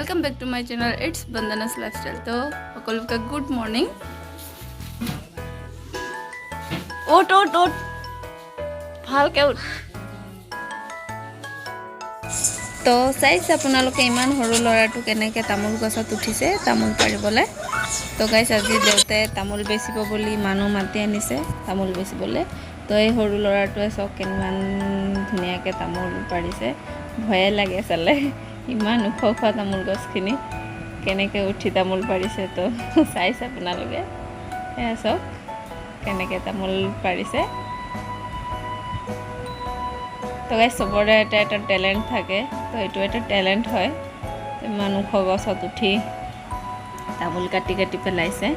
Welcome back to my channel it's Bandana's lifestyle. तो সকলোকে good morning. ओट ओट ओट ভালকে উঠ। তো চাইছে আপোনালোকে ইমান সৰু ল'ৰাটো কেনেকৈ তামোল গছত উঠিছে তামোল পাৰিবলৈ। তো গাইছ আজি দেউতাই তামোল বেচিব বুলি মানুহ মাতি আনিছে তামোল বেচিবলৈ। তো এই সৰু ল'ৰাটোৱে চাওক কিমান ধুনীয়াকৈ তামোল পাৰিছে, ভয়ে লাগে চালে। ইমান ওখ ওখ তামোল গছখিনি কেনেকৈ উঠি তামোল পাৰিছে। তো চাইছে আপোনালোকে এয়া চাওক কেনেকৈ তামোল পাৰিছে। তো গাইছ চবৰে এটা এটা টেলেণ্ট থাকে, তো এইটো এটা টেলেণ্ট হয়। ইমান ওখ গছত উঠি তামোল কাটি কাটি পেলাইছে।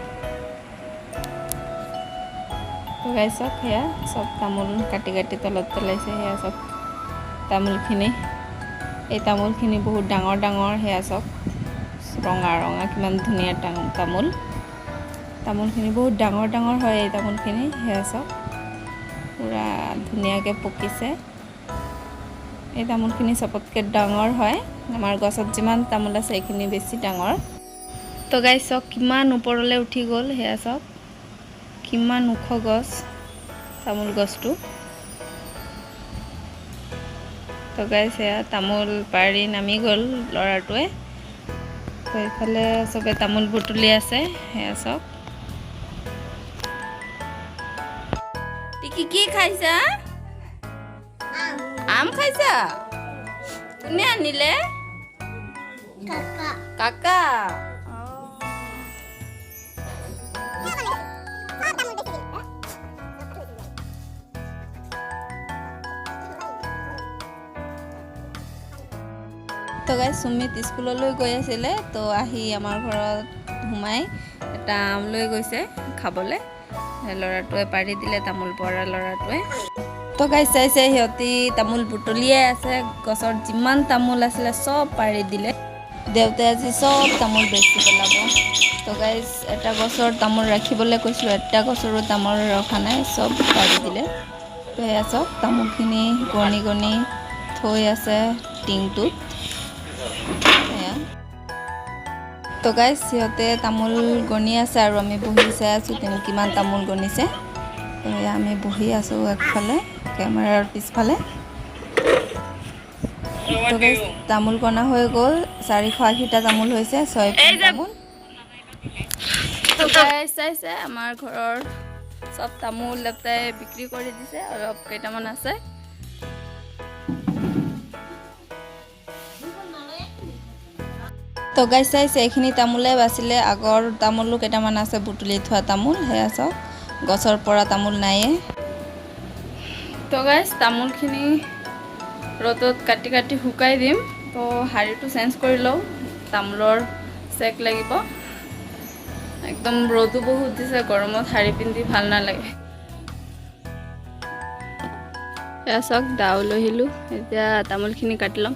তো গাইছ চাওক সেয়া চব তামোল কাটি কাটি তলত পেলাইছে। সেয়া চব তামোলখিনি, এই তামোলখিনি বহুত ডাঙৰ ডাঙৰ। সেয়া চব ৰঙা ৰঙা কিমান ধুনীয়া তামোল। তামোলখিনি বহুত ডাঙৰ ডাঙৰ হয় এই তামোলখিনি। সেয়া চব পূৰা ধুনীয়াকৈ পকিছে। এই তামোলখিনি চবতকৈ ডাঙৰ হয়, আমাৰ গছত যিমান তামোল আছে এইখিনি বেছি ডাঙৰ। তো গাইছ চাওক কিমান ওপৰলৈ উঠি গ'ল। সেয়া চাওক কিমান ওখ গছ তামোল গছটো। তো গাইছ সেয়া তামোল পাৰি নামি গ'ল ল'ৰাটোৱে। তো এইফালে চবে তামোল বুটলি আছে। সেয়া চাওক টিকি কি খাইছা? আম খাইছা? কোনে আনিলে? কাকা। তো গাইছ সুমিত স্কুললৈ গৈ আছিলে, তো আহি আমাৰ ঘৰত সোমাই এটা আম লৈ গৈছে খাবলৈ। ল'ৰাটোৱে পাৰি দিলে তামোল পৰা ল'ৰাটোৱে। তো গাইছ চাইছে সিহঁতি তামোল বুটলিয়াই আছে, গছৰ যিমান তামোল আছিলে চব পাৰি দিলে। দেউতাই আজি চব তামোল বেচি পেলাব। তো গাইছ এটা গছৰ তামোল ৰাখিবলৈ কৈছিলোঁ, এটা গছৰো তামোল ৰখা নাই, চব পাৰি দিলে। তো সেয়া চব তামোলখিনি গণি গণি থৈ আছে টিংটোত। সেয়া তো গাইছ সিহঁতে তামোল গণি আছে আৰু আমি বহি চাই আছোঁ কিমান তামোল গণিছে। তো সেয়া আমি বহি আছোঁ একফালে কেমেৰাৰ পিছফালে। তো গাইছ তামোল গণা হৈ গ'ল, 480টা তামোল হৈছে, 6 পোন তামোল। তো গাইছ চাইছে আমাৰ ঘৰৰ চব তামোল দেউতাই বিক্ৰী কৰি দিছে, অলপ কেইটামান আছে। তো গাইছ চাইছে এইখিনি তামোলে বাচিলে, আগৰ তামোলো কেইটামান আছে বুটলি থোৱা তামোল। সেয়া চাওক গছৰ পৰা তামোল নায়ে। তো গাইছ তামোলখিনি ৰ'দত কাটি কাটি শুকাই দিম। তো শাড়ীটো চেঞ্জ কৰি লওঁ, তামোলৰ চেক লাগিব। একদম ৰ'দো বহুত দিছে, গৰমত শাড়ী পিন্ধি ভাল নালাগে। এয়া চাওক দাও লৈ আহিলোঁ, এতিয়া তামোলখিনি কাটি ল'ম।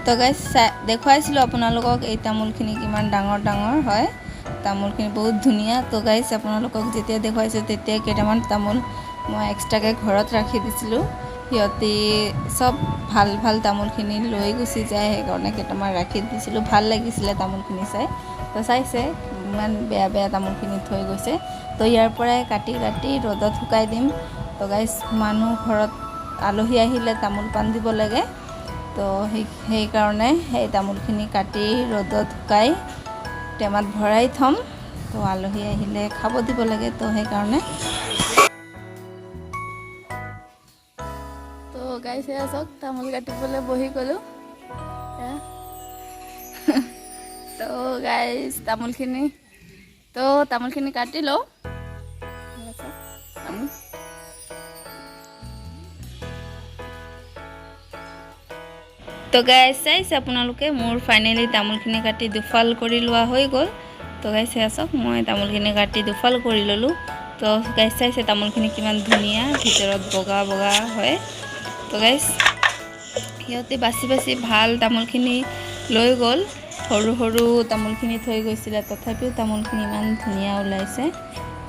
তো গাইছ দেখুৱাইছিলোঁ আপোনালোকক এই তামোলখিনি কিমান ডাঙৰ ডাঙৰ হয়, তামোলখিনি বহুত ধুনীয়া। তো গাইছ আপোনালোকক যেতিয়া দেখুৱাইছোঁ তেতিয়া কেইটামান তামোল মই এক্সট্ৰাকৈ ঘৰত ৰাখি দিছিলোঁ। সিহঁতি চব ভাল ভাল তামোলখিনি লৈ গুচি যায়, সেইকাৰণে কেইটামান ৰাখি দিছিলোঁ। ভাল লাগিছিলে তামোলখিনি চাই। তো চাইছে ইমান বেয়া বেয়া তামোলখিনি থৈ গৈছে। তো ইয়াৰ পৰাই কাটি কাটি ৰ'দত শুকাই দিম। তো গাইছ মানুহ ঘৰত আলহী আহিলে তামোল পাণ দিব লাগে, তো সেইকাৰণে সেই তামোলখিনি কাটি ৰ'দত শুকাই টেমাত ভৰাই থ'ম। তো আলহী আহিলে খাব দিব লাগে, তো সেইকাৰণে। তো গাইছ এয়া চাওক তামোল কাটিবলৈ বহি গ'লোঁ। তো গাইছ তামোলখিনি কাটি লওঁ। তো গাইছ চাইছে আপোনালোকে মোৰ ফাইনেলি তামোলখিনি কাটি দুফাল কৰি লোৱা হৈ গ'ল। তো গাইছ সেয়া চাওক মই তামোলখিনি কাটি দুফাল কৰি ল'লোঁ। তো গাইছ চাইছে তামোলখিনি কিমান ধুনীয়া, ভিতৰত বগা বগা হয়। তো গাইছ সিহঁতে বাছি বাছি ভাল তামোলখিনি লৈ গ'ল, সৰু সৰু তামোলখিনি থৈ গৈছিলে, তথাপিও তামোলখিনি ইমান ধুনীয়া ওলাইছে।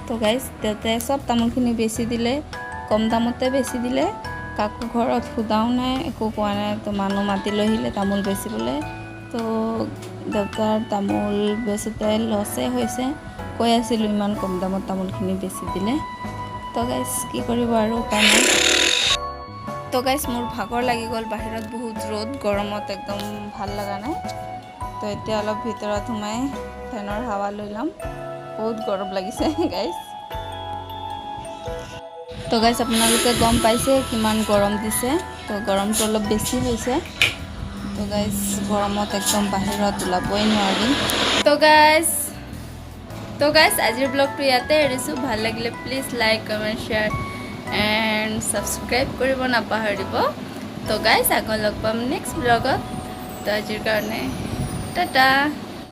তো গাইছ দেউতাই চব তামোলখিনি বেচি দিলে, কম দামতে বেচি দিলে। কাকো ঘৰত সোধাও নাই, একো কোৱা নাই। তো মানুহ মাতি লৈ আহিলে তামোল বেচিবলৈ। তো দেউতাৰ তামোল বেচোঁতে লছে হৈছে, কৈ আছিলোঁ ইমান কম দামত তামোলখিনি বেচি দিলে। তো গাইজ কি কৰিব আৰু উপায় নাই। তো গাইজ মোৰ ভাগৰ লাগি গ'ল, বাহিৰত বহুত ৰ'দ, গৰমত একদম ভাল লগা নাই। তো এতিয়া অলপ ভিতৰত সোমাই ফেনৰ হাৱা লৈ ল'ম, বহুত গৰম লাগিছে গাইজ। তো গাইজ আপোনালোকে গম পাইছে কিমান গৰম দিছে, তো গৰমটো অলপ বেছি হৈছে। তো গাইজ গৰমত একদম বাহিৰত ওলাবই নোৱাৰি। তো গাইজ আজিৰ ব্লগটো ইয়াতে এৰিছোঁ। ভাল লাগিলে please like comment share and subscribe কৰিব নাপাহৰিব। তো গাইজ আকৌ লগ পাম নেক্সট ব্লগত। তো আজিৰ কাৰণে টাটা।